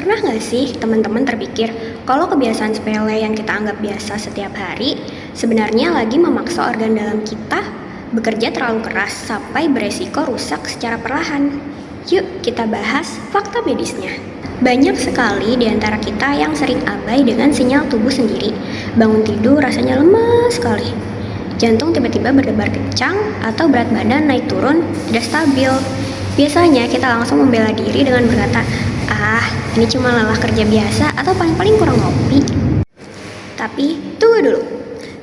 Pernah nggak sih teman-teman terpikir kalau kebiasaan sepele yang kita anggap biasa setiap hari sebenarnya lagi memaksa organ dalam kita bekerja terlalu keras sampai beresiko rusak secara perlahan? Yuk kita bahas fakta medisnya. Banyak sekali di antara kita yang sering abai dengan sinyal tubuh sendiri. Bangun tidur rasanya lemas sekali. Jantung tiba-tiba berdebar kencang atau berat badan naik turun tidak stabil. Biasanya kita langsung membela diri dengan berkata, "Ah, ini cuma lelah kerja biasa atau paling-paling kurang ngopi." Tapi tunggu dulu.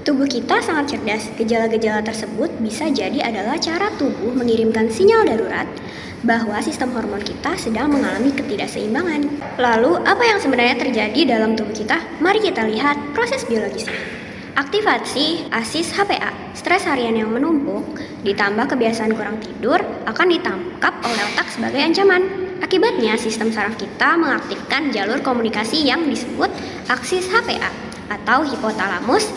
Tubuh kita sangat cerdas. Gejala-gejala tersebut bisa jadi adalah cara tubuh mengirimkan sinyal darurat bahwa sistem hormon kita sedang mengalami ketidakseimbangan. Lalu, apa yang sebenarnya terjadi dalam tubuh kita? Mari kita lihat proses biologisnya. Aktivasi asis HPA, stres harian yang menumpuk, ditambah kebiasaan kurang tidur, akan ditangkap oleh otak sebagai ancaman. Akibatnya, sistem saraf kita mengaktifkan jalur komunikasi yang disebut aksis HPA atau hipotalamus,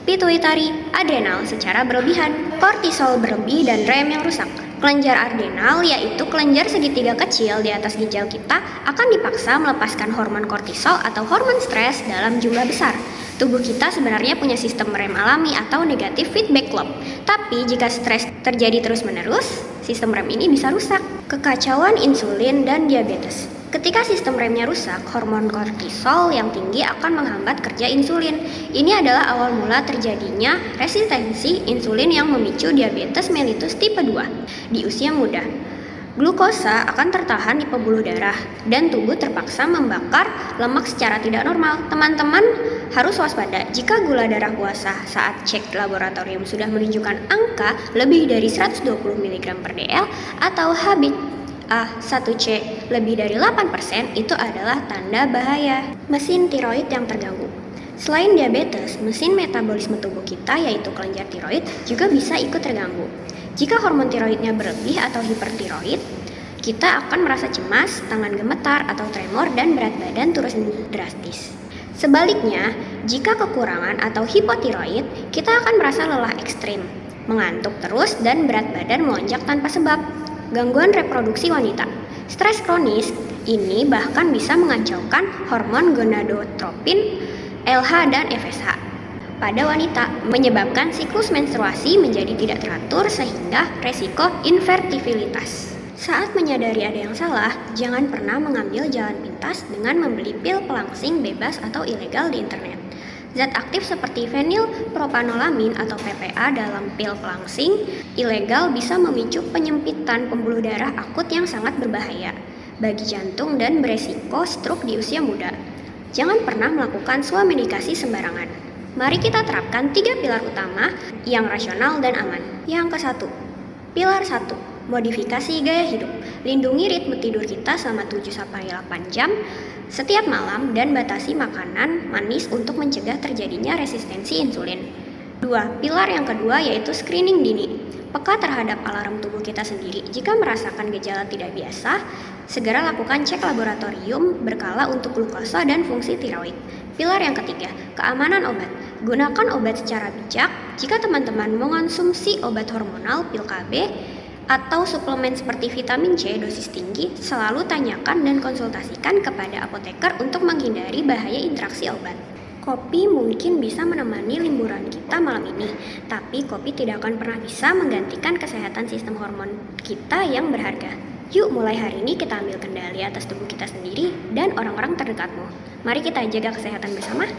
pituitari, adrenal secara berlebihan. Kortisol berlebih dan rem yang rusak. Kelenjar adrenal, yaitu kelenjar segitiga kecil di atas ginjal kita, akan dipaksa melepaskan hormon kortisol atau hormon stres dalam jumlah besar. Tubuh kita sebenarnya punya sistem rem alami atau negative feedback loop. Tapi jika stres terjadi terus-menerus, sistem rem ini bisa rusak. Kekacauan insulin dan diabetes. Ketika sistem remnya rusak, hormon kortisol yang tinggi akan menghambat kerja insulin. Ini adalah awal mula terjadinya resistensi insulin yang memicu diabetes mellitus tipe 2 di usia muda. Glukosa akan tertahan di pembuluh darah dan tubuh terpaksa membakar lemak secara tidak normal. Teman-teman harus waspada jika gula darah puasa saat cek laboratorium sudah menunjukkan angka lebih dari 120 mg per dl atau HbA1c lebih dari 8%, itu adalah tanda bahaya. Mesin tiroid yang terganggu. Selain diabetes, mesin metabolisme tubuh kita yaitu kelenjar tiroid juga bisa ikut terganggu. Jika hormon tiroidnya berlebih atau hipertiroid, kita akan merasa cemas, tangan gemetar atau tremor, dan berat badan turun drastis. Sebaliknya, jika kekurangan atau hipotiroid, kita akan merasa lelah ekstrim, mengantuk terus, dan berat badan melonjak tanpa sebab. Gangguan reproduksi wanita. Stres kronis ini bahkan bisa mengacaukan hormon gonadotropin, LH, dan FSH pada wanita, menyebabkan siklus menstruasi menjadi tidak teratur sehingga resiko infertilitas. Saat menyadari ada yang salah, jangan pernah mengambil jalan pintas dengan membeli pil pelangsing bebas atau ilegal di internet. Zat aktif seperti fenilpropanolamin atau PPA dalam pil pelangsing ilegal bisa memicu penyempitan pembuluh darah akut yang sangat berbahaya bagi jantung dan beresiko stroke di usia muda. Jangan pernah melakukan swamedikasi sembarangan. Mari kita terapkan 3 pilar utama yang rasional dan aman. Yang ke-1, pilar 1, modifikasi gaya hidup. Lindungi ritme tidur kita selama 7-8 jam setiap malam dan batasi makanan manis untuk mencegah terjadinya resistensi insulin. 2. Pilar yang kedua yaitu screening dini. Peka terhadap alarm tubuh kita sendiri. Jika merasakan gejala tidak biasa, segera lakukan cek laboratorium berkala untuk glukosa dan fungsi tiroid. Pilar yang ketiga, keamanan obat. Gunakan obat secara bijak. Jika teman-teman mengonsumsi obat hormonal, pil KB, atau suplemen seperti vitamin C dosis tinggi, selalu tanyakan dan konsultasikan kepada apoteker untuk menghindari bahaya interaksi obat. Kopi mungkin bisa menemani liburan kita malam ini, tapi kopi tidak akan pernah bisa menggantikan kesehatan sistem hormon kita yang berharga. Yuk mulai hari ini kita ambil kendali atas tubuh kita sendiri dan orang-orang terdekatmu. Mari kita jaga kesehatan bersama.